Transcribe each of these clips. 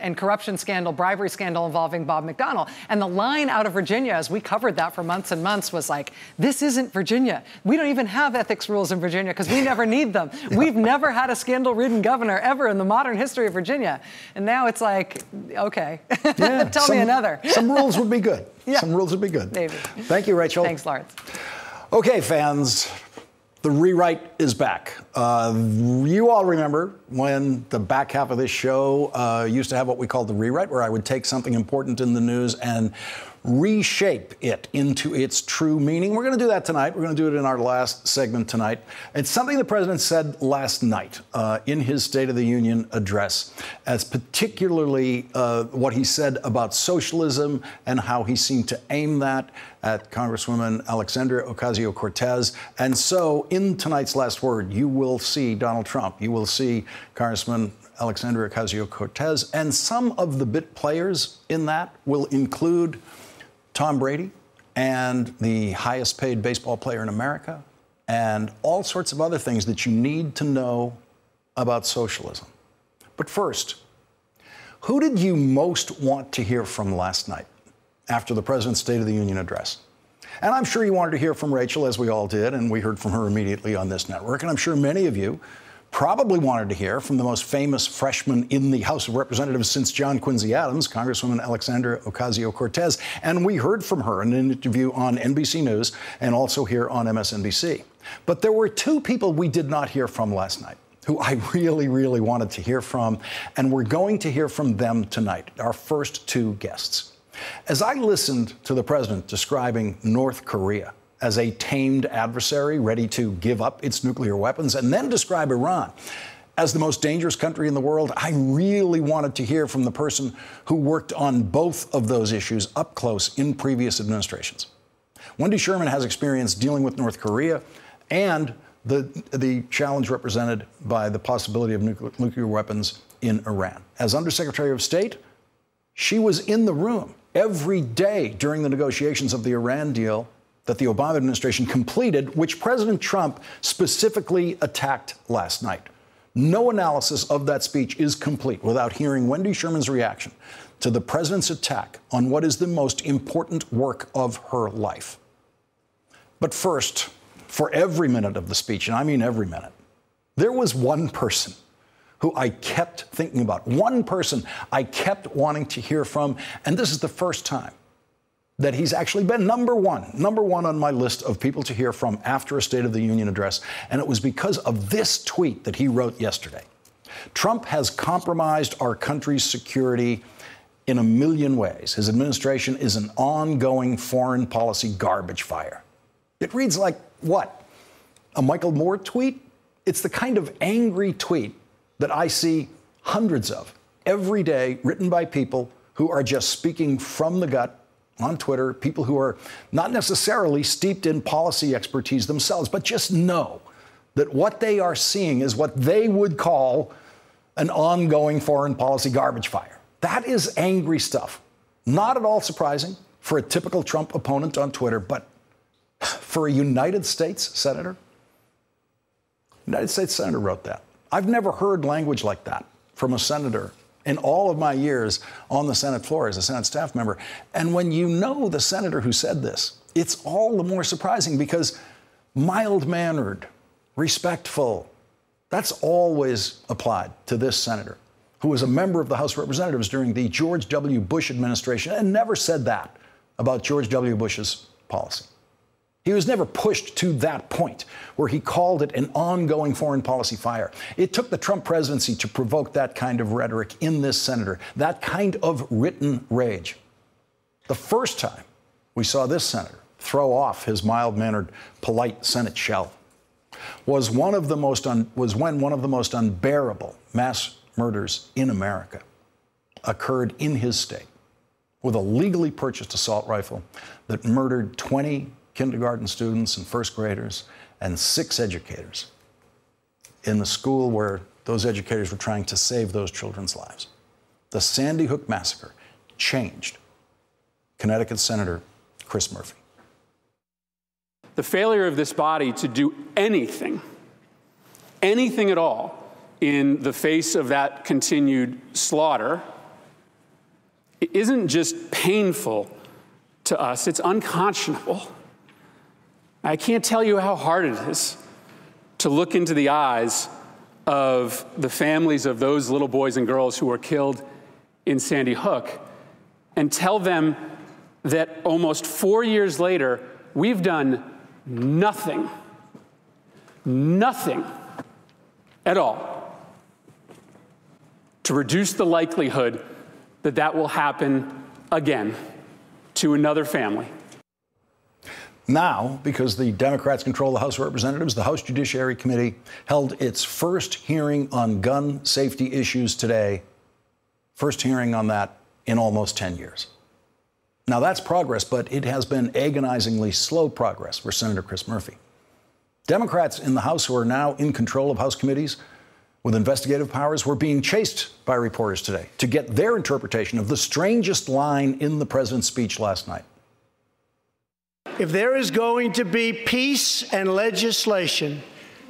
and corruption scandal, bribery scandal involving Bob McDonnell. And the line out of Virginia, as we covered that for months and months, was like, this isn't Virginia. We don't even have ethics rules in Virginia because we never need them. We've never had a scandal-ridden governor ever in the modern history of Virginia. And now it's like, okay, yeah, tell me another. Some rules would be good. Yeah. Some rules would be good. Maybe. Thank you, Rachel. Thanks, Lawrence. Okay, fans. The rewrite is back. You all remember when the back half of this show used to have what we called the rewrite, where I would take something important in the news and reshape it into its true meaning. We're going to do that tonight. We're going to do it in our last segment tonight. It's something the president said last night in his State of the Union address, as particularly what he said about socialism and how he seemed to aim that at Congresswoman Alexandria Ocasio-Cortez. And so in tonight's last word, you will see Donald Trump. You will see Congressman Alexandria Ocasio-Cortez. And some of the bit players in that will include Tom Brady and the highest paid baseball player in America and all sorts of other things that you need to know about socialism. But first, who did you most want to hear from last night after the president's State of the Union address? And I'm sure you wanted to hear from Rachel, as we all did, and we heard from her immediately on this network. And I'm sure many of you probably wanted to hear from the most famous freshman in the House of Representatives since John Quincy Adams, Congresswoman Alexandria Ocasio-Cortez. And we heard from her in an interview on NBC News and also here on MSNBC. But there were two people we did not hear from last night who I really, really wanted to hear from, and we're going to hear from them tonight, our first two guests. As I listened to the president describing North Korea as a tamed adversary ready to give up its nuclear weapons, and then describe Iran as the most dangerous country in the world, I really wanted to hear from the person who worked on both of those issues up close in previous administrations. Wendy Sherman has experience dealing with North Korea and the challenge represented by the possibility of nuclear weapons in Iran. As Undersecretary of State, she was in the room every day during the negotiations of the Iran deal that the Obama administration completed, which President Trump specifically attacked last night. No analysis of that speech is complete without hearing Wendy Sherman's reaction to the president's attack on what is the most important work of her life. But first, for every minute of the speech, and I mean every minute, there was one person who I kept thinking about, one person I kept wanting to hear from, and this is the first time that he's actually been number one on my list of people to hear from after a State of the Union address. And it was because of this tweet that he wrote yesterday. Trump has compromised our country's security in a million ways. His administration is an ongoing foreign policy garbage fire. It reads like what? A Michael Moore tweet? It's the kind of angry tweet that I see hundreds of every day, written by people who are just speaking from the gut on Twitter, people who are not necessarily steeped in policy expertise themselves, but just know that what they are seeing is what they would call an ongoing foreign policy garbage fire. That is angry stuff. Not at all surprising for a typical Trump opponent on Twitter, but for a United States senator? United States senator wrote that. I've never heard language like that from a senator in all of my years on the Senate floor as a Senate staff member. And when you know the senator who said this, it's all the more surprising because mild-mannered, respectful, that's always applied to this senator, who was a member of the House of Representatives during the George W. Bush administration and never said that about George W. Bush's policy. He was never pushed to that point where he called it an ongoing foreign policy fire. It took the Trump presidency to provoke that kind of rhetoric in this senator, that kind of written rage. The first time we saw this senator throw off his mild-mannered, polite Senate shell was when one of the most unbearable mass murders in America occurred in his state with a legally purchased assault rifle that murdered 20 kindergarten students and first graders and 6 educators in the school where those educators were trying to save those children's lives. The Sandy Hook massacre changed Connecticut Senator Chris Murphy. The failure of this body to do anything at all in the face of that continued slaughter isn't just painful to us, it's unconscionable. I can't tell you how hard it is to look into the eyes of the families of those little boys and girls who were killed in Sandy Hook and tell them that almost 4 years later, we've done nothing at all to reduce the likelihood that that will happen again to another family. Now, because the Democrats control the House of Representatives, the House Judiciary Committee held its first hearing on gun safety issues today. First hearing on that in almost 10 years. Now, that's progress, but it has been agonizingly slow progress for Senator Chris Murphy. Democrats in the House who are now in control of House committees with investigative powers were being chased by reporters today to get their interpretation of the strangest line in the president's speech last night. If there is going to be peace and legislation,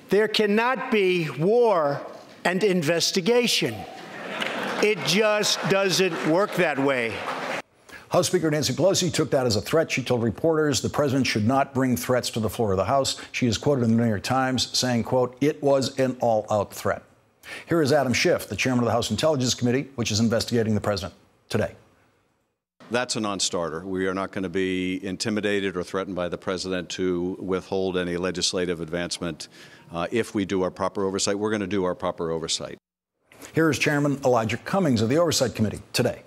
there cannot be war and investigation. It just doesn't work that way. House Speaker Nancy Pelosi took that as a threat. She told reporters the president should not bring threats to the floor of the House. She is quoted in the New York Times saying, quote, "It was an all-out threat." Here is Adam Schiff, the chairman of the House Intelligence Committee, which is investigating the president today. That's a non-starter. We are not going to be intimidated or threatened by the president to withhold any legislative advancement. If we do our proper oversight, we're going to do our proper oversight. Here is Chairman Elijah Cummings of the Oversight Committee today.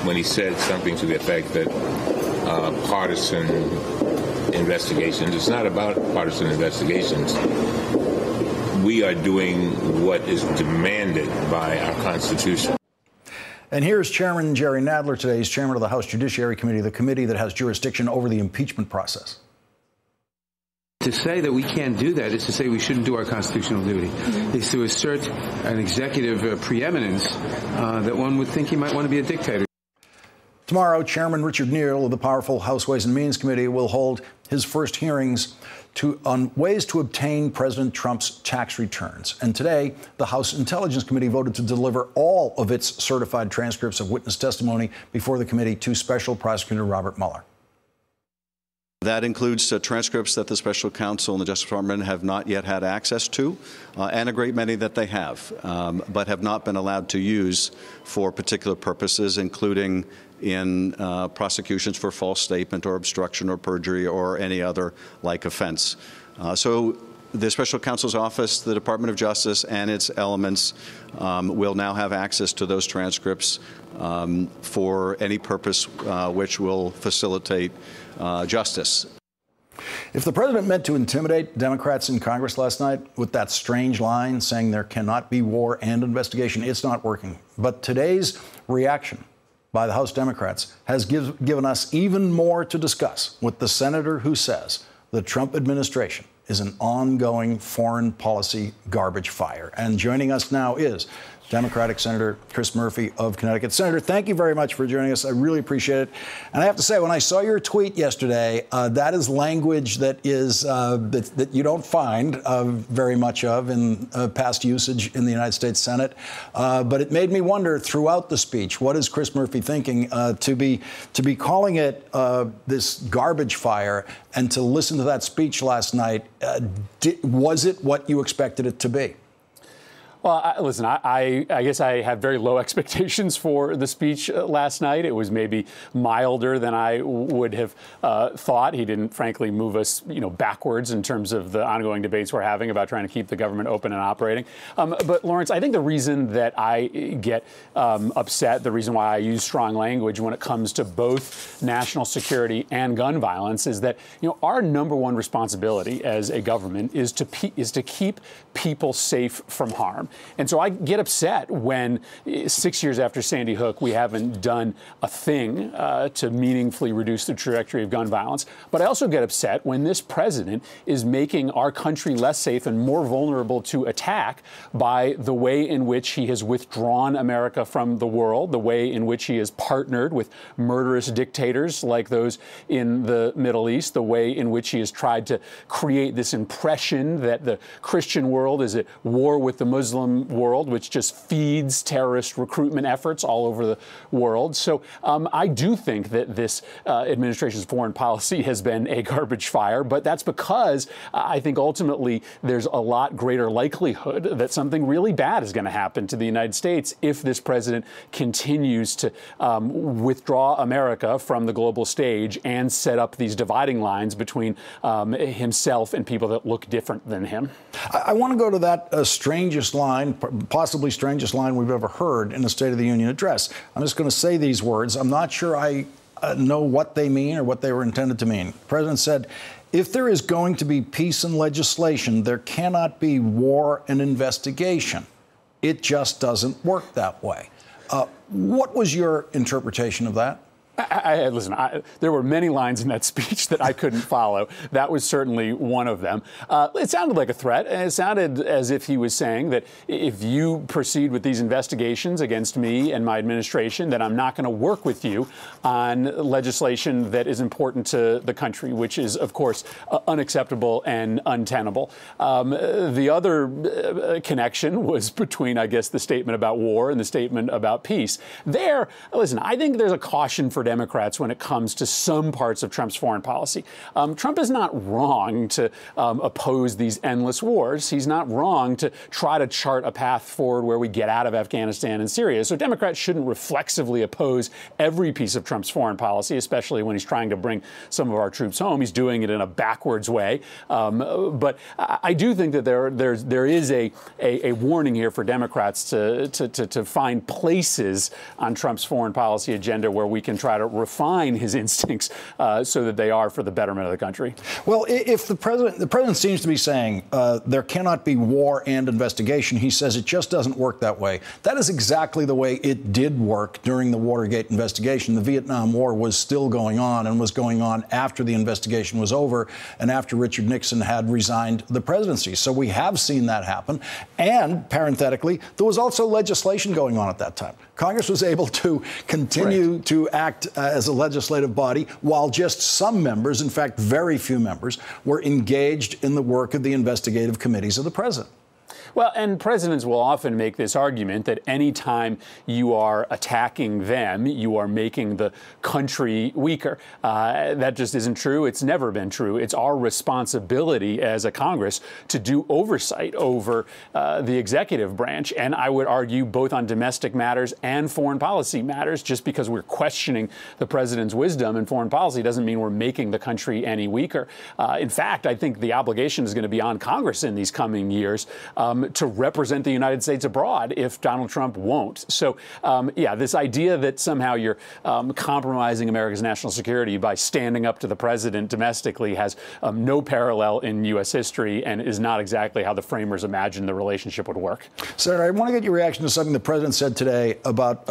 When he said something to the effect that partisan investigations, it's not about partisan investigations. We are doing what is demanded by our Constitution. And here's Chairman Jerry Nadler today. He's chairman of the House Judiciary Committee, the committee that has jurisdiction over the impeachment process. To say that we can't do that is to say we shouldn't do our constitutional duty. It's to assert an executive preeminence that one would think he might want to be a dictator. Tomorrow, Chairman Richard Neal of the powerful House Ways and Means Committee will hold his first hearings on ways to obtain President Trump's tax returns. And today, the House Intelligence Committee voted to deliver all of its certified transcripts of witness testimony before the committee to Special Prosecutor Robert Mueller. That includes transcripts that the special counsel and the Justice Department have not yet had access to, and a great many that they have, but have not been allowed to use for particular purposes, including in prosecutions for false statement or obstruction or perjury or any other like offense. So the special counsel's office, the Department of Justice, and its elements will now have access to those transcripts for any purpose which will facilitate justice. If the president meant to intimidate Democrats in Congress last night with that strange line saying there cannot be war and investigation, it's not working. But today's reaction by the House Democrats has given us even more to discuss with the senator who says the Trump administration is an ongoing foreign policy garbage fire. And joining us now is Democratic Senator Chris Murphy of Connecticut. Senator, thank you very much for joining us. I really appreciate it. And I have to say, when I saw your tweet yesterday, that is language that is that you don't find very much of in past usage in the United States Senate. But it made me wonder throughout the speech, what is Chris Murphy thinking to be calling it this garbage fire, and to listen to that speech last night? Was it what you expected it to be? Well, listen, I guess I had very low expectations for the speech last night. It was maybe milder than I would have thought. He didn't, frankly, move us, backwards in terms of the ongoing debates we're having about trying to keep the government open and operating. But, Lawrence, I think the reason that I get upset, the reason why I use strong language when it comes to both national security and gun violence is that, our number one responsibility as a government is to keep people safe from harm. And so I get upset when 6 years after Sandy Hook, we haven't done a thing to meaningfully reduce the trajectory of gun violence. But I also get upset when this president is making our country less safe and more vulnerable to attack by the way in which he has withdrawn America from the world, the way in which he has partnered with murderous dictators like those in the Middle East, the way in which he has tried to create this impression that the Christian world is at war with the Muslim Muslim world, which just feeds terrorist recruitment efforts all over the world. So I do think that this administration's foreign policy has been a garbage fire, but that's because I think ultimately there's a lot greater likelihood that something really bad is going to happen to the United States if this president continues to withdraw America from the global stage and set up these dividing lines between himself and people that look different than him. I want to go to that strangest line, possibly strangest line we've ever heard in a State of the Union address. I'm just going to say these words. I'm not sure I know what they mean or what they were intended to mean. The president said, if there is going to be peace and legislation, there cannot be war and investigation. It just doesn't work that way. What was your interpretation of that? Listen, there were many lines in that speech that I couldn't follow. That was certainly one of them. It sounded like a threat, and it sounded as if he was saying that if you proceed with these investigations against me and my administration, then I'm not going to work with you on legislation that is important to the country, which is, of course, unacceptable and untenable. The other connection was between, I guess, the statement about war and the statement about peace. Listen, I think there's a caution for Democrats when it comes to some parts of Trump's foreign policy. Trump is not wrong to oppose these endless wars. He's not wrong to try to chart a path forward where we get out of Afghanistan and Syria. So Democrats shouldn't reflexively oppose every piece of Trump's foreign policy, especially when he's trying to bring some of our troops home. He's doing it in a backwards way. But I do think that there is a warning here for Democrats to find places on Trump's foreign policy agenda where we can try to refine his instincts so that they are for the betterment of the country. Well, if the president seems to be saying there cannot be war and investigation, he says it just doesn't work that way. That is exactly the way it did work during the Watergate investigation. The Vietnam War was still going on and was going on after the investigation was over and after Richard Nixon had resigned the presidency. So we have seen that happen. And parenthetically, there was also legislation going on at that time. Congress was able to continue to act as a legislative body while just some members, in fact, very few members, were engaged in the work of the investigative committees of the president. Well, and presidents will often make this argument that any time you are attacking them, you are making the country weaker. That just isn't true. It's never been true. It's our responsibility as a Congress to do oversight over the executive branch. And I would argue both on domestic matters and foreign policy matters. Just because we're questioning the president's wisdom in foreign policy doesn't mean we're making the country any weaker. In fact, I think the obligation is going to be on Congress in these coming years to represent the United States abroad if Donald Trump won't. So, yeah, this idea that somehow you're compromising America's national security by standing up to the president domestically has no parallel in U.S. history and is not exactly how the framers imagined the relationship would work. Senator, I want to get your reaction to something the president said today about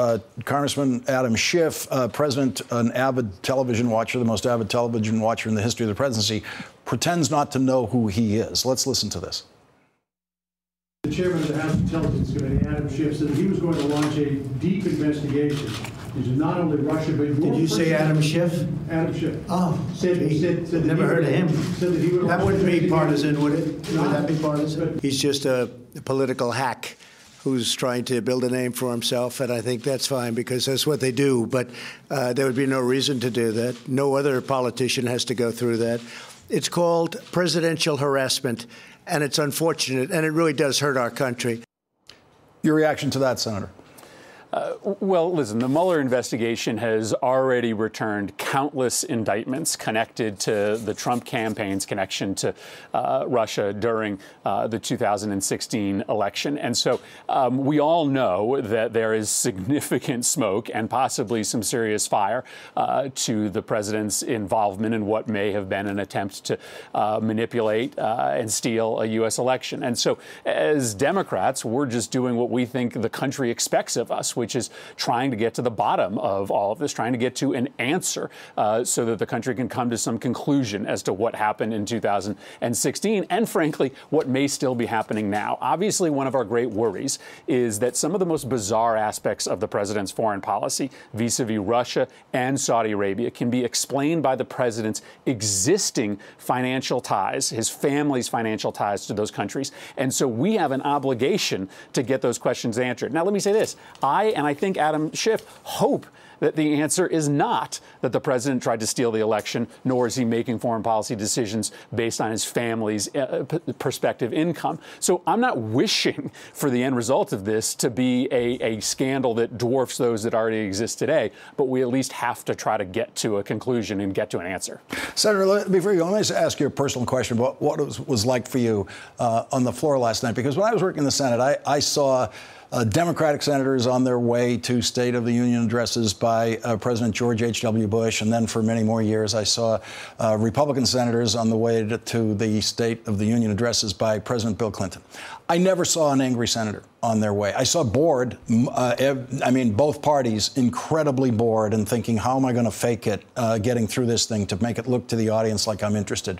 Congressman Adam Schiff, president, an avid television watcher, the most avid television watcher in the history of the presidency, pretends not to know who he is. Let's listen to this. The chairman of the House Intelligence Committee, Adam Schiff, said that he was going to launch a deep investigation into not only Russia, but... Did you say Adam Schiff? Adam Schiff. Oh, said never heard of him. Said that he would... That wouldn't be partisan, would it? No. Would that be partisan? He's just a political hack who's trying to build a name for himself, and I think that's fine because that's what they do. But there would be no reason to do that. No other politician has to go through that. It's called presidential harassment, and it's unfortunate, and it really does hurt our country. Your reaction to that, Senator? Well, listen, the Mueller investigation has already returned countless indictments connected to the Trump campaign's connection to Russia during the 2016 election. And so we all know that there is significant smoke and possibly some serious fire to the president's involvement in what may have been an attempt to manipulate and steal a U.S. election. And so as Democrats, we're just doing what we think the country expects of us, which is trying to get to the bottom of all of this, trying to get to an answer so that the country can come to some conclusion as to what happened in 2016 and, frankly, what may still be happening now. Obviously, one of our great worries is that some of the most bizarre aspects of the president's foreign policy vis-a-vis Russia and Saudi Arabia can be explained by the president's existing financial ties, his family's financial ties to those countries. And so we have an obligation to get those questions answered. Now, let me say this. I think Adam Schiff hope that the answer is not that the president tried to steal the election, nor is he making foreign policy decisions based on his family's prospective income. So I'm not wishing for the end result of this to be a scandal that dwarfs those that already exist today, but we at least have to try to get to a conclusion and get to an answer. Senator, before you go, let me just ask you a personal question about what it was like for you on the floor last night, because when I was working in the Senate, I saw Democratic senators on their way to State of the Union addresses by President George H.W. Bush. And then for many more years, I saw Republican senators on the way to the State of the Union addresses by President Bill Clinton. I never saw an angry senator on their way. I saw bored. Both parties incredibly bored and thinking, how am I going to fake it, getting through this thing to make it look to the audience like I'm interested?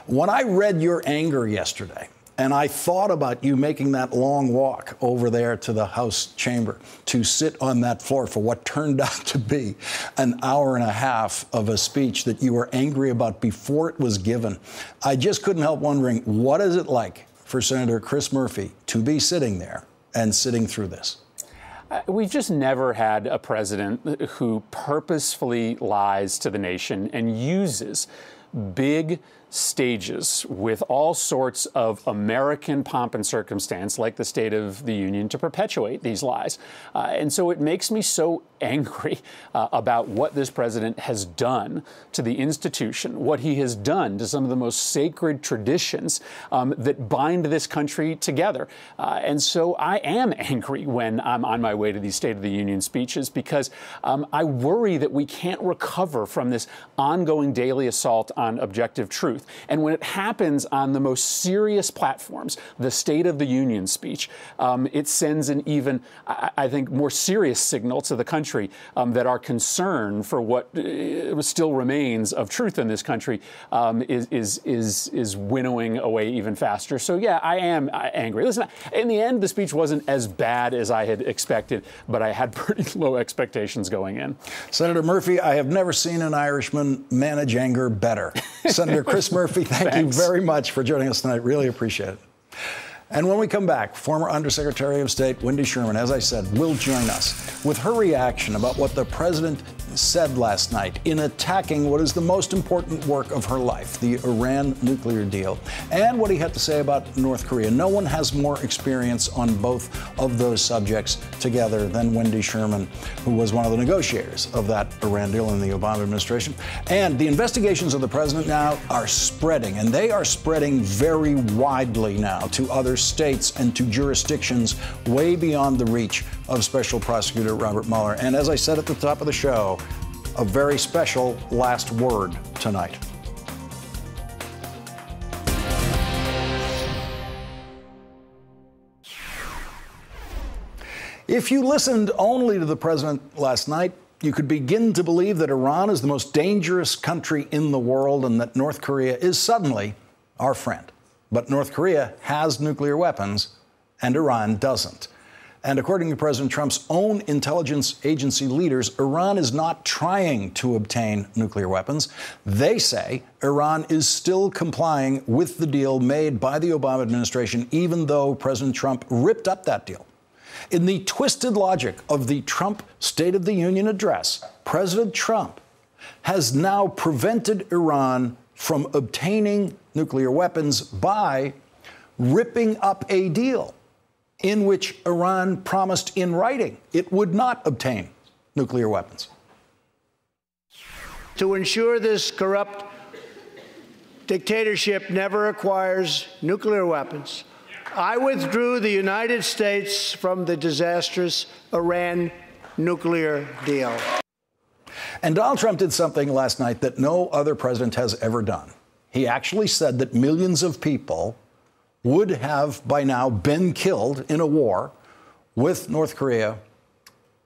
When I read your anger yesterday, and I thought about you making that long walk over there to the House chamber to sit on that floor for what turned out to be an hour and a half of a speech that you were angry about before it was given. I just couldn't help wondering, what is it like for Senator Chris Murphy to be sitting there and sitting through this? We've just never had a president who purposefully lies to the nation and uses big stages with all sorts of American pomp and circumstance, like the State of the Union, to perpetuate these lies. And so it makes me so angry about what this president has done to the institution, what he has done to some of the most sacred traditions that bind this country together. And so I am angry when I'm on my way to these State of the Union speeches, because I worry that we can't recover from this ongoing daily assault on objective truth. And when it happens on the most serious platforms, the State of the Union speech, it sends an even, I think, more serious signal to the country that our concern for what still remains of truth in this country is winnowing away even faster. So, yeah, I am angry. Listen, in the end, the speech wasn't as bad as I had expected, but I had pretty low expectations going in. Senator Murphy, I have never seen an Irishman manage anger better. Senator Chris Murphy, thank you very much for joining us tonight. Really appreciate it. And when we come back, former Undersecretary of State Wendy Sherman, as I said, will join us with her reaction about what the president said last night in attacking what is the most important work of her life, the Iran nuclear deal, and what he had to say about North Korea. No one has more experience on both of those subjects together than Wendy Sherman, who was one of the negotiators of that Iran deal in the Obama administration. And the investigations of the president now are spreading, and they are spreading very widely now to other states and to jurisdictions way beyond the reach of Special Prosecutor Robert Mueller. And as I said at the top of the show, a very special last word tonight. If you listened only to the president last night, you could begin to believe that Iran is the most dangerous country in the world and that North Korea is suddenly our friend. But North Korea has nuclear weapons and Iran doesn't. And according to President Trump's own intelligence agency leaders, Iran is not trying to obtain nuclear weapons. They say Iran is still complying with the deal made by the Obama administration, even though President Trump ripped up that deal. In the twisted logic of the Trump State of the Union address, President Trump has now prevented Iran from obtaining nuclear weapons by ripping up a deal in which Iran promised in writing it would not obtain nuclear weapons. To ensure this corrupt dictatorship never acquires nuclear weapons, I withdrew the United States from the disastrous Iran nuclear deal. And Donald Trump did something last night that no other president has ever done. He actually said that millions of people would have by now been killed in a war with North Korea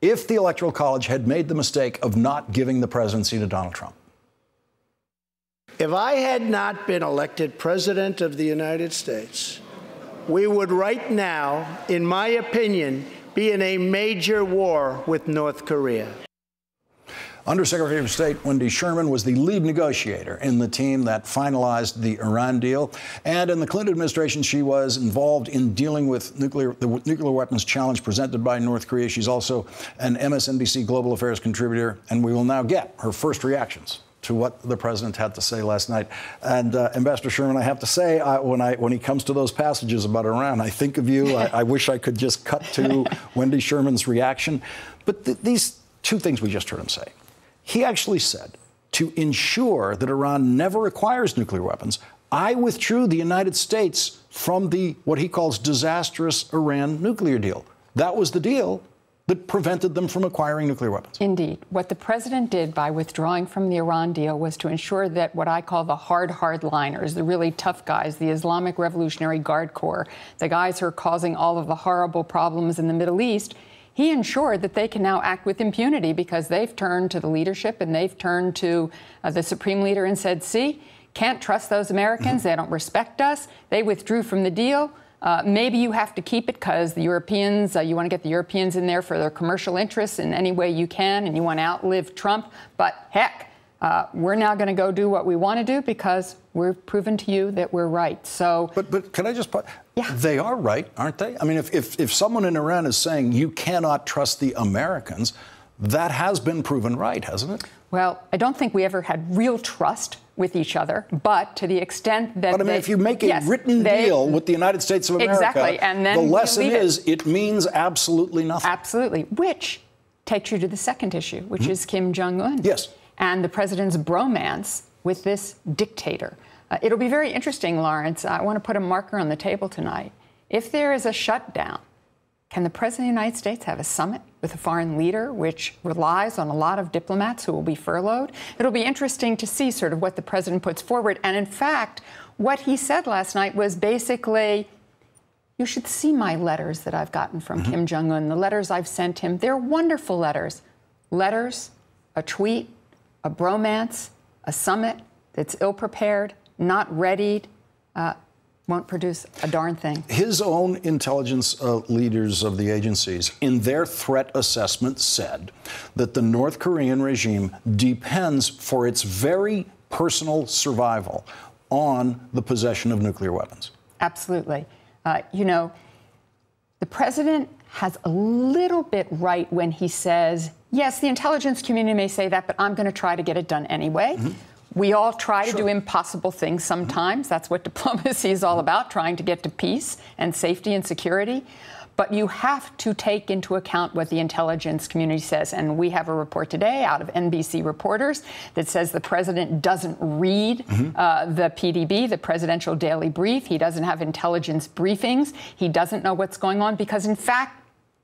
if the Electoral College had made the mistake of not giving the presidency to Donald Trump? If I had not been elected President of the United States, we would right now, in my opinion, be in a major war with North Korea. Undersecretary of State Wendy Sherman was the lead negotiator in the team that finalized the Iran deal. And in the Clinton administration, she was involved in dealing with the nuclear weapons challenge presented by North Korea. She's also an MSNBC Global Affairs contributor, and we will now get her first reactions to what the president had to say last night. And Ambassador Sherman, I have to say, when he comes to those passages about Iran, I think of you. I wish I could just cut to Wendy Sherman's reaction. But these two things we just heard him say. He actually said, to ensure that Iran never acquires nuclear weapons, I withdrew the United States from the, what he calls, disastrous Iran nuclear deal. That was the deal that prevented them from acquiring nuclear weapons. Indeed. What the president did by withdrawing from the Iran deal was to ensure that what I call the hardliners, the really tough guys, the Islamic Revolutionary Guard Corps, the guys who are causing all of the horrible problems in the Middle East, he ensured that they can now act with impunity because they've turned to the leadership and they've turned to the supreme leader and said, see, can't trust those Americans. They don't respect us. They withdrew from the deal. Maybe you have to keep it because the Europeans, you want to get the Europeans in there for their commercial interests in any way you can, and you want to outlive Trump. But heck, we're now going to go do what we want to do because we've proven to you that we're right. So, but can I just? Yeah. They are right, aren't they? I mean, if someone in Iran is saying you cannot trust the Americans, that has been proven right, hasn't it? Well, I don't think we ever had real trust with each other, but to the extent that But I mean, if you make a written deal with the United States of America, exactly, and then the lesson is it means absolutely nothing. Absolutely, which takes you to the second issue, which is Kim Jong-un. Yes. And the president's bromance with this dictator. It'll be very interesting, Lawrence. I want to put a marker on the table tonight. If there is a shutdown, can the president of the United States have a summit with a foreign leader, which relies on a lot of diplomats who will be furloughed? It'll be interesting to see sort of what the president puts forward. And in fact, what he said last night was basically, you should see my letters that I've gotten from Kim Jong-un, the letters I've sent him. They're wonderful letters. Letters, a tweet, a bromance, a summit that's ill-prepared, not readied, won't produce a darn thing. His own intelligence leaders of the agencies, in their threat assessment, said that the North Korean regime depends for its very personal survival on the possession of nuclear weapons. Absolutely. You know, the president has a little bit right when he says, yes, the intelligence community may say that, but I'm going to try to get it done anyway. We all try to do impossible things sometimes. That's what diplomacy is all about, trying to get to peace and safety and security. But you have to take into account what the intelligence community says. And we have a report today out of NBC reporters that says the president doesn't read the PDB, the Presidential Daily Brief. He doesn't have intelligence briefings. He doesn't know what's going on because, in fact,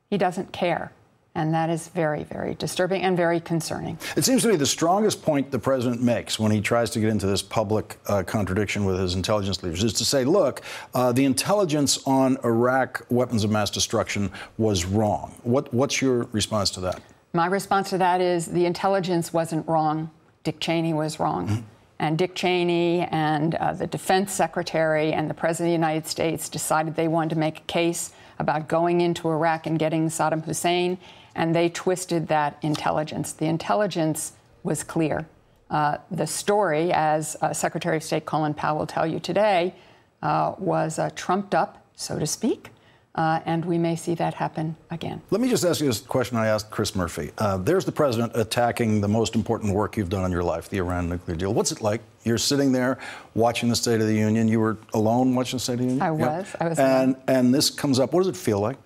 he doesn't care. And that is very, very disturbing and very concerning. It seems to me the strongest point the president makes when he tries to get into this public contradiction with his intelligence leaders is to say, look, the intelligence on Iraq weapons of mass destruction was wrong. What's your response to that? My response to that is the intelligence wasn't wrong. Dick Cheney was wrong. And Dick Cheney and the defense secretary and the president of the United States decided they wanted to make a case about going into Iraq and getting Saddam Hussein, and they twisted that intelligence. The intelligence was clear. The story, as Secretary of State Colin Powell will tell you today, was trumped up, so to speak, and we may see that happen again. Let me just ask you this question I asked Chris Murphy. There's the president attacking the most important work you've done in your life, the Iran nuclear deal. What's it like? You're sitting there watching the State of the Union. You were alone watching the State of the Union? I was. I was alone. alone. And this comes up. What does it feel like?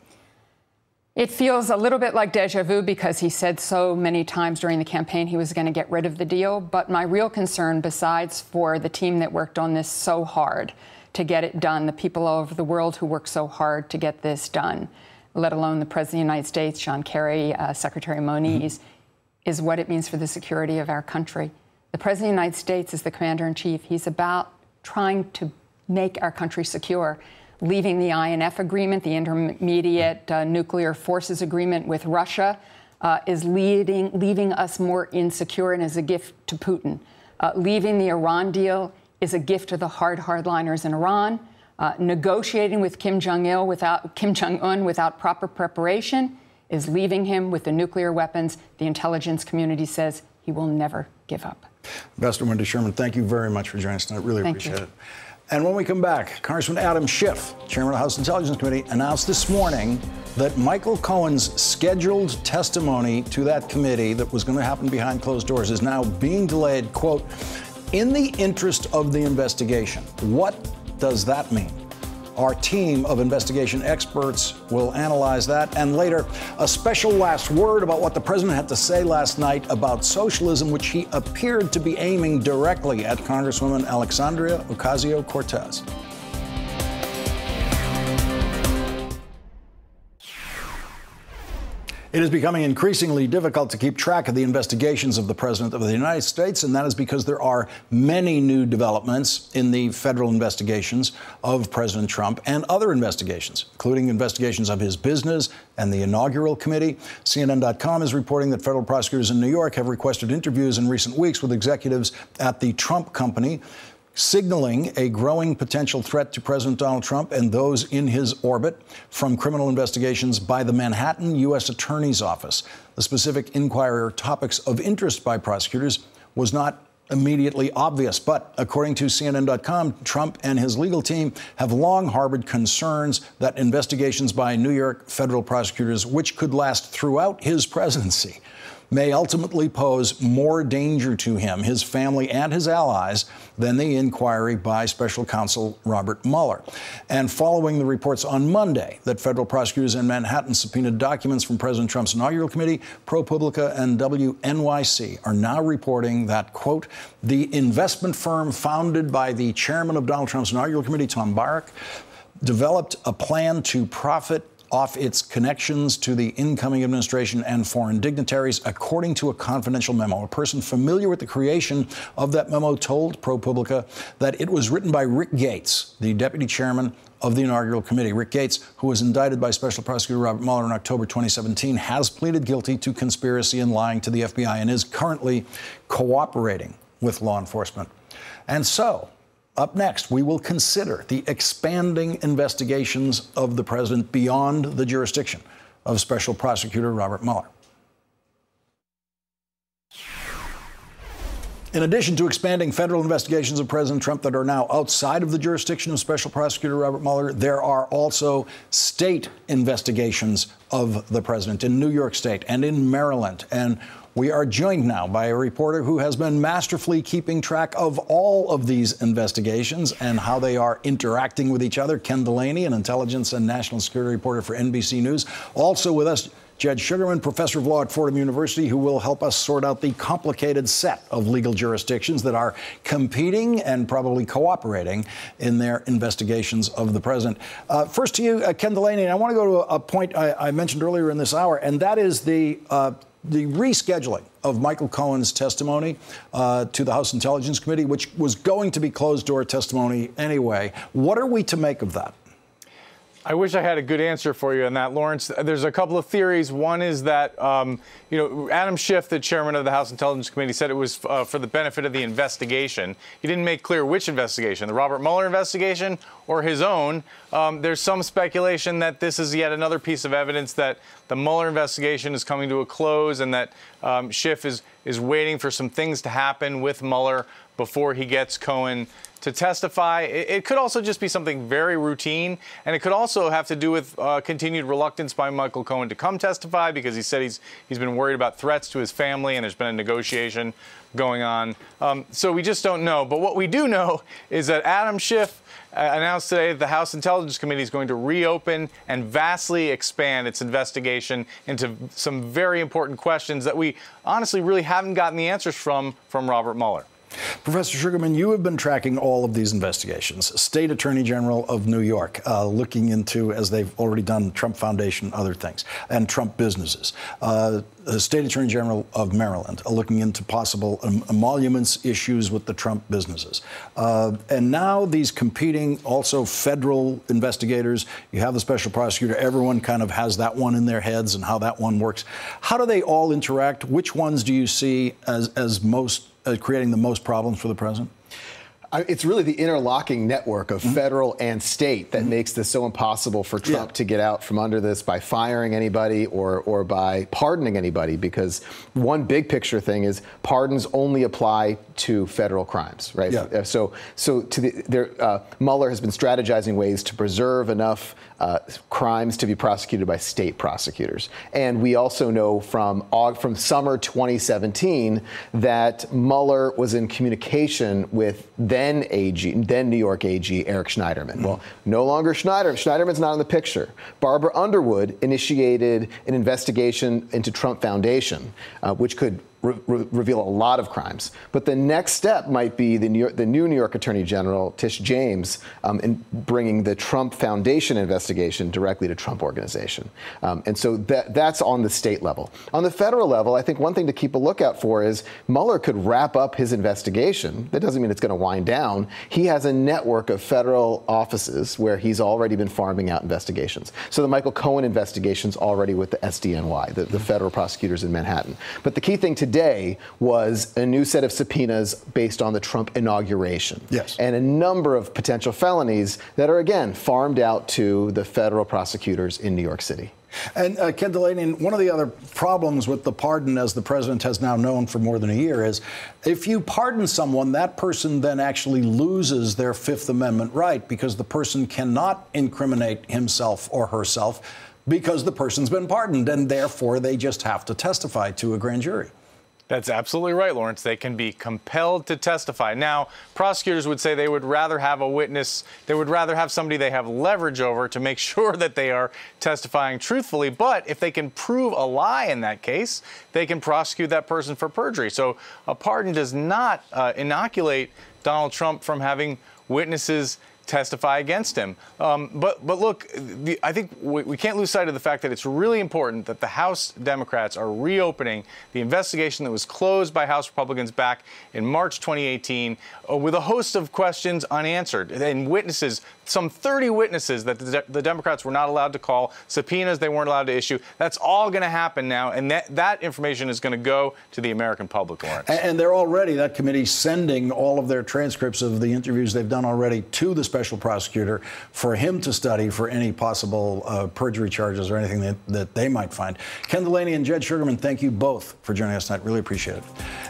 It feels a little bit like deja vu because he said so many times during the campaign he was going to get rid of the deal. But my real concern, besides for the team that worked on this so hard to get it done, the people all over the world who worked so hard to get this done, let alone the President of the United States, John Kerry, Secretary Moniz, is what it means for the security of our country. The President of the United States is the commander-in-chief. He's about trying to make our country secure, leaving the INF agreement, the Intermediate Nuclear Forces Agreement with Russia, is leaving us more insecure and is a gift to Putin. Leaving the Iran deal is a gift to the hardliners in Iran. Negotiating with Kim Jong-un without proper preparation is leaving him with the nuclear weapons the intelligence community says he will never give up. Ambassador Wendy Sherman, thank you very much for joining us tonight. Really appreciate it. And when we come back, Congressman Adam Schiff, chairman of the House Intelligence Committee, announced this morning that Michael Cohen's scheduled testimony to that committee that was going to happen behind closed doors is now being delayed, quote, in the interest of the investigation. What does that mean? Our team of investigation experts will analyze that. And later, a special last word about what the president had to say last night about socialism, which he appeared to be aiming directly at Congresswoman Alexandria Ocasio-Cortez. It is becoming increasingly difficult to keep track of the investigations of the President of the United States, and that is because there are many new developments in the federal investigations of President Trump and other investigations, including investigations of his business and the inaugural committee. CNN.com is reporting that federal prosecutors in New York have requested interviews in recent weeks with executives at the Trump Company, signaling a growing potential threat to President Donald Trump and those in his orbit from criminal investigations by the Manhattan U.S. Attorney's Office. The specific inquiry or topics of interest by prosecutors was not immediately obvious, but according to CNN.com, Trump and his legal team have long harbored concerns that investigations by New York federal prosecutors, which could last throughout his presidency, may ultimately pose more danger to him, his family, and his allies than the inquiry by special counsel Robert Mueller. And following the reports on Monday that federal prosecutors in Manhattan subpoenaed documents from President Trump's inaugural committee, ProPublica and WNYC are now reporting that, quote, the investment firm founded by the chairman of Donald Trump's inaugural committee, Tom Barrack, developed a plan to profit off its connections to the incoming administration and foreign dignitaries, according to a confidential memo. A person familiar with the creation of that memo told ProPublica that it was written by Rick Gates, the deputy chairman of the inaugural committee. Rick Gates, who was indicted by Special Prosecutor Robert Mueller in October 2017, has pleaded guilty to conspiracy and lying to the FBI and is currently cooperating with law enforcement. And so, up next, we will consider the expanding investigations of the president beyond the jurisdiction of Special Prosecutor Robert Mueller. In addition to expanding federal investigations of President Trump that are now outside of the jurisdiction of Special Prosecutor Robert Mueller, there are also state investigations of the president in New York State and in Maryland. And we are joined now by a reporter who has been masterfully keeping track of all of these investigations and how they are interacting with each other. Ken Delaney, an intelligence and national security reporter for NBC News. Also with us, Jed Sugarman, professor of law at Fordham University, who will help us sort out the complicated set of legal jurisdictions that are competing and probably cooperating in their investigations of the president. First to you, Ken Delaney, and I want to go to a point I mentioned earlier in this hour, and that is the rescheduling of Michael Cohen's testimony to the House Intelligence Committee, which was going to be closed-door testimony anyway. What are we to make of that? I wish I had a good answer for you on that, Lawrence. There's a couple of theories. One is that, Adam Schiff, the chairman of the House Intelligence Committee, said it was for the benefit of the investigation. He didn't make clear which investigation, the Robert Mueller investigation or his own. There's some speculation that this is yet another piece of evidence that the Mueller investigation is coming to a close and that Schiff is waiting for some things to happen with Mueller before he gets Cohen to testify. It could also just be something very routine, and it could also have to do with continued reluctance by Michael Cohen to come testify because he said he's been worried about threats to his family and there's been a negotiation going on. So we just don't know. But what we do know is that Adam Schiff announced today that the House Intelligence Committee is going to reopen and vastly expand its investigation into some very important questions that we honestly really haven't gotten the answers from Robert Mueller. Professor Sugarman, you have been tracking all of these investigations. State Attorney General of New York, looking into, as they've already done, Trump Foundation, other things, and Trump businesses. The State Attorney General of Maryland, looking into possible emoluments issues with the Trump businesses. And now these competing, also federal investigators. You have the special prosecutor. Everyone kind of has that one in their heads and how that one works. How do they all interact? Which ones do you see as most creating the most problems for the president? It's really the interlocking network of federal and state that makes this so impossible for Trump to get out from under this by firing anybody or by pardoning anybody, because one big picture thing is pardons only apply to federal crimes, right? Yeah. So Mueller has been strategizing ways to preserve enough crimes to be prosecuted by state prosecutors. And we also know from summer 2017 that Mueller was in communication with then New York AG Eric Schneiderman. Well, no longer Schneiderman's not in the picture. Barbara Underwood initiated an investigation into Trump Foundation, which could reveal a lot of crimes. But the next step might be the new New York Attorney General, Tish James, in bringing the Trump Foundation investigation directly to Trump Organization. And so that's on the state level. On the federal level, I think one thing to keep a lookout for is Mueller could wrap up his investigation. That doesn't mean it's going to wind down. He has a network of federal offices where he's already been farming out investigations. So the Michael Cohen investigation's already with the SDNY, the federal prosecutors in Manhattan. But the key thing today was a new set of subpoenas based on the Trump inauguration. Yes. And a number of potential felonies that are, again, farmed out to the federal prosecutors in New York City. And Ken Delaney, one of the other problems with the pardon, as the president has now known for more than a year, is if you pardon someone, that person then actually loses their Fifth Amendment right, because the person cannot incriminate himself or herself because the person's been pardoned, and therefore they just have to testify to a grand jury. That's absolutely right, Lawrence. They can be compelled to testify. Now, prosecutors would say they would rather have a witness, they would rather have somebody they have leverage over to make sure that they are testifying truthfully. But if they can prove a lie in that case, they can prosecute that person for perjury. So a pardon does not inoculate Donald Trump from having witnesses testify against him. But look, I think we can't lose sight of the fact that it's really important that the House Democrats are reopening the investigation that was closed by House Republicans back in March 2018 with a host of questions unanswered and witnesses, some 30 witnesses that the Democrats were not allowed to call, subpoenas they weren't allowed to issue. That's all going to happen now, and that information is going to go to the American public, Lawrence. And they're already, that committee, sending all of their transcripts of the interviews they've done already to the special prosecutor for him to study for any possible perjury charges or anything that they might find. Ken Delaney and Jed Sugarman, thank you both for joining us tonight. Really appreciate it.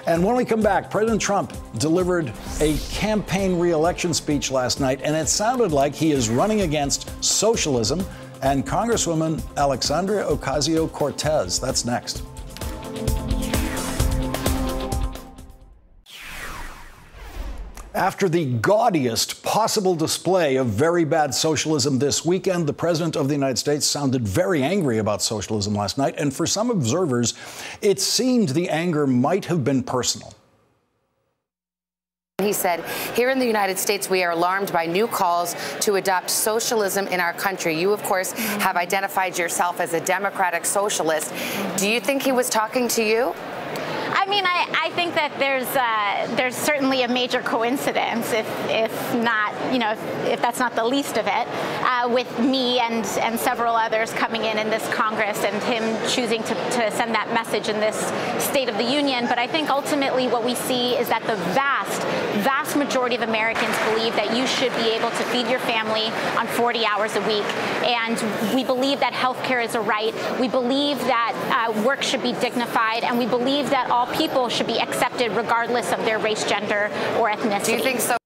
And when we come back, President Trump delivered a campaign re-election speech last night, and it sounded like he is running against socialism and Congresswoman Alexandria Ocasio-Cortez. That's next. After the gaudiest possible display of very bad socialism this weekend, the President of the United States sounded very angry about socialism last night, and for some observers, it seemed the anger might have been personal. He said, here in the United States, we are alarmed by new calls to adopt socialism in our country. You, of course, have identified yourself as a democratic socialist. Do you think he was talking to you? I mean, I think that there's certainly a major coincidence, if not, if that's not the least of it, with me and several others coming in this Congress and him choosing to send that message in this State of the Union. But I think ultimately what we see is that the vast majority of Americans believe that you should be able to feed your family on 40 hours a week. And we believe that health care is a right. We believe that work should be dignified. And we believe that all people should be accepted regardless of their race, gender, or ethnicity. Do you think so?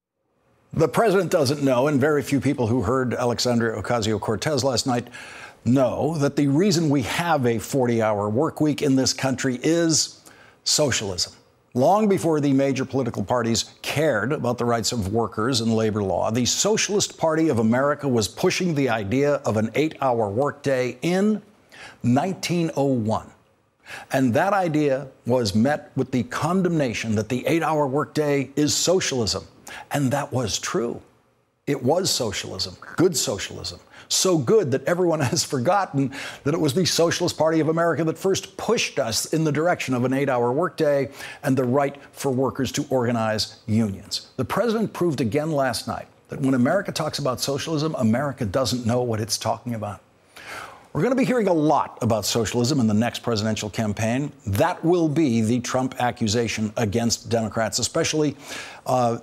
The president doesn't know, and very few people who heard Alexandria Ocasio-Cortez last night know, that the reason we have a 40-hour work week in this country is socialism. Long before the major political parties cared about the rights of workers and labor law, the Socialist Party of America was pushing the idea of an 8-hour workday in 1901. And that idea was met with the condemnation that the 8-hour workday is socialism. And that was true. It was socialism, good socialism. So good that everyone has forgotten that it was the Socialist Party of America that first pushed us in the direction of an 8-hour workday and the right for workers to organize unions. The president proved again last night that when America talks about socialism, America doesn't know what it's talking about. We're going to be hearing a lot about socialism in the next presidential campaign. That will be the Trump accusation against Democrats, especially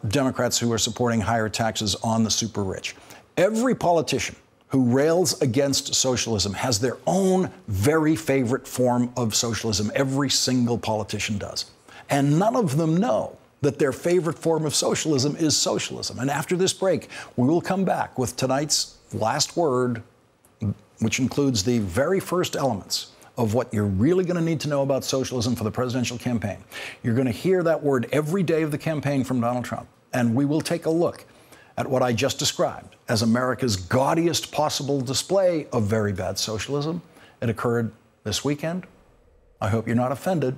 Democrats who are supporting higher taxes on the super rich. Every politician who rails against socialism has their own very favorite form of socialism. Every single politician does. And none of them know that their favorite form of socialism is socialism. And after this break, we will come back with tonight's last word, which includes the very first elements of what you're really going to need to know about socialism for the presidential campaign. You're going to hear that word every day of the campaign from Donald Trump. And we will take a look at what I just described as America's gaudiest possible display of very bad socialism. It occurred this weekend. I hope you're not offended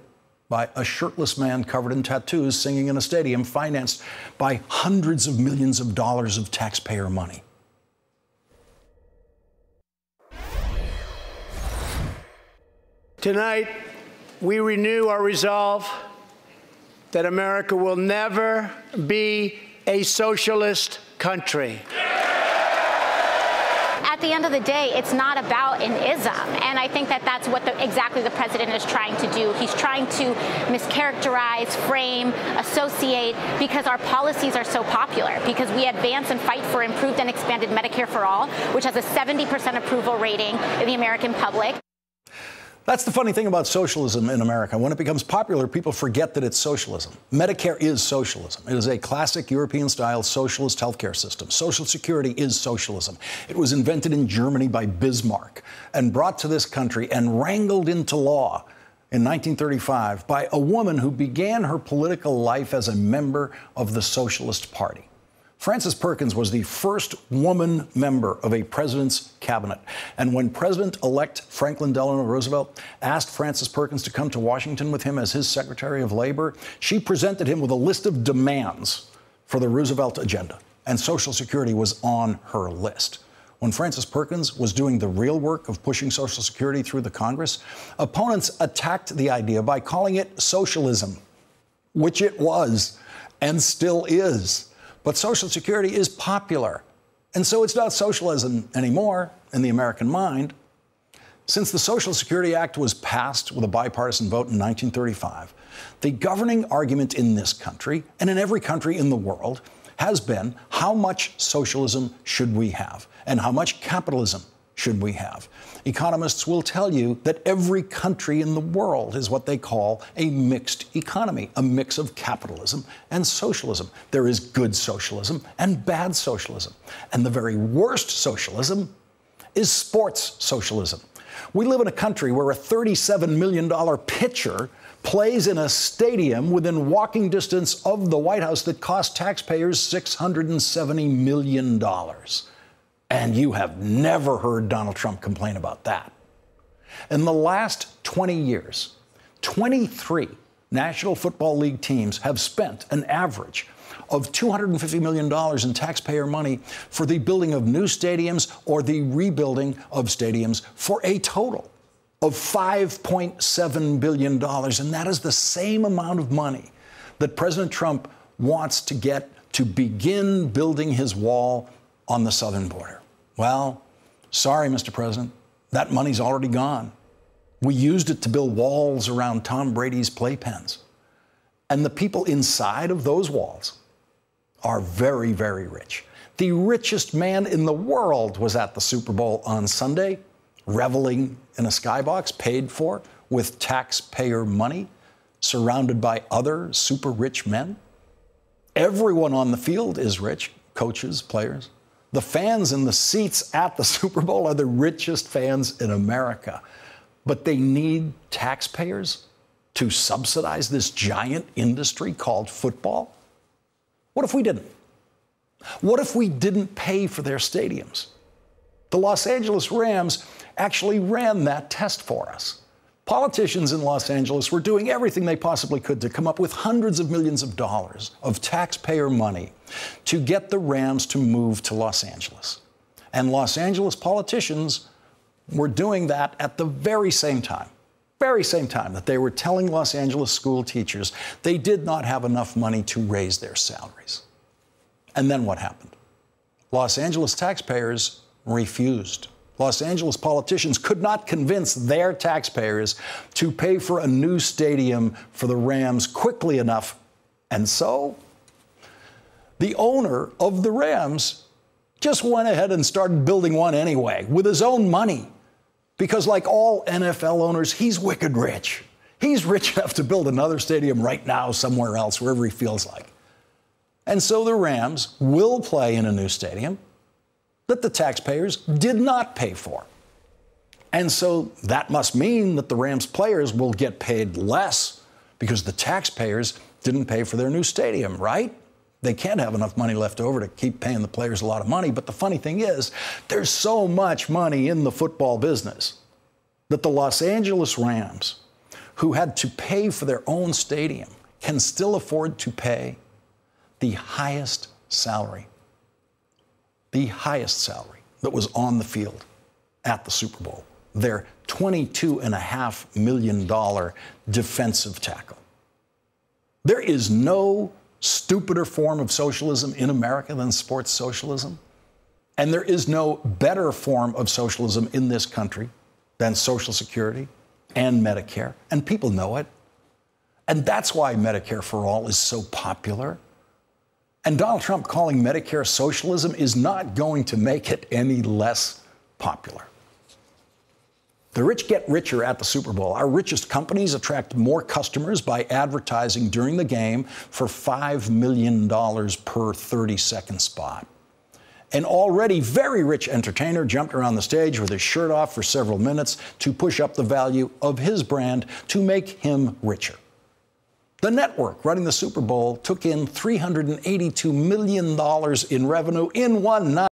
by a shirtless man covered in tattoos singing in a stadium financed by hundreds of millions of dollars of taxpayer money. Tonight, we renew our resolve that America will never be a socialist country. At the end of the day, it's not about an ism. And I think that that's what exactly the president is trying to do. He's trying to mischaracterize, frame, associate, because our policies are so popular, because we advance and fight for improved and expanded Medicare for all, which has a 70% approval rating in the American public. That's the funny thing about socialism in America. When it becomes popular, people forget that it's socialism. Medicare is socialism. It is a classic European-style socialist healthcare system. Social Security is socialism. It was invented in Germany by Bismarck and brought to this country and wrangled into law in 1935 by a woman who began her political life as a member of the Socialist Party. Frances Perkins was the first woman member of a president's cabinet. And when President-elect Franklin Delano Roosevelt asked Frances Perkins to come to Washington with him as his Secretary of Labor, she presented him with a list of demands for the Roosevelt agenda. And Social Security was on her list. When Frances Perkins was doing the real work of pushing Social Security through the Congress, opponents attacked the idea by calling it socialism, which it was and still is. But Social Security is popular, and so it's not socialism anymore in the American mind. Since the Social Security Act was passed with a bipartisan vote in 1935, the governing argument in this country, and in every country in the world, has been how much socialism should we have, and how much capitalism should we have. Economists will tell you that every country in the world is what they call a mixed economy, a mix of capitalism and socialism. There is good socialism and bad socialism. And the very worst socialism is sports socialism. We live in a country where a $37 million pitcher plays in a stadium within walking distance of the White House that cost taxpayers $670 million. And you have never heard Donald Trump complain about that. In the last 20 years, 23 National Football League teams have spent an average of $250 million in taxpayer money for the building of new stadiums or the rebuilding of stadiums for a total of $5.7 billion. And that is the same amount of money that President Trump wants to get to begin building his wall on the southern border. Well, sorry, Mr. President, that money's already gone. We used it to build walls around Tom Brady's playpens. And the people inside of those walls are very, very rich. The richest man in the world was at the Super Bowl on Sunday, reveling in a skybox paid for with taxpayer money, surrounded by other super rich men. Everyone on the field is rich, coaches, players. The fans in the seats at the Super Bowl are the richest fans in America. But they need taxpayers to subsidize this giant industry called football? What if we didn't? What if we didn't pay for their stadiums? The Los Angeles Rams actually ran that test for us. Politicians in Los Angeles were doing everything they possibly could to come up with hundreds of millions of dollars of taxpayer money to get the Rams to move to Los Angeles. And Los Angeles politicians were doing that at the very same time that they were telling Los Angeles school teachers they did not have enough money to raise their salaries. And then what happened? Los Angeles taxpayers refused. Los Angeles politicians could not convince their taxpayers to pay for a new stadium for the Rams quickly enough. And so the owner of the Rams just went ahead and started building one anyway with his own money. Because like all NFL owners, he's wicked rich. He's rich enough to build another stadium right now somewhere else, wherever he feels like. And so the Rams will play in a new stadium that the taxpayers did not pay for. And so that must mean that the Rams players will get paid less because the taxpayers didn't pay for their new stadium, right? They can't have enough money left over to keep paying the players a lot of money. But the funny thing is, there's so much money in the football business that the Los Angeles Rams, who had to pay for their own stadium, can still afford to pay the highest salary that was on the field at the Super Bowl, their $22.5 million defensive tackle. There is no stupider form of socialism in America than sports socialism. And there is no better form of socialism in this country than Social Security and Medicare. And people know it. And that's why Medicare for All is so popular. And Donald Trump calling Medicare socialism is not going to make it any less popular. The rich get richer at the Super Bowl. Our richest companies attract more customers by advertising during the game for $5 million per 30-second spot. An already very rich entertainer jumped around the stage with his shirt off for several minutes to push up the value of his brand to make him richer. The network running the Super Bowl took in $382 million in revenue in one night.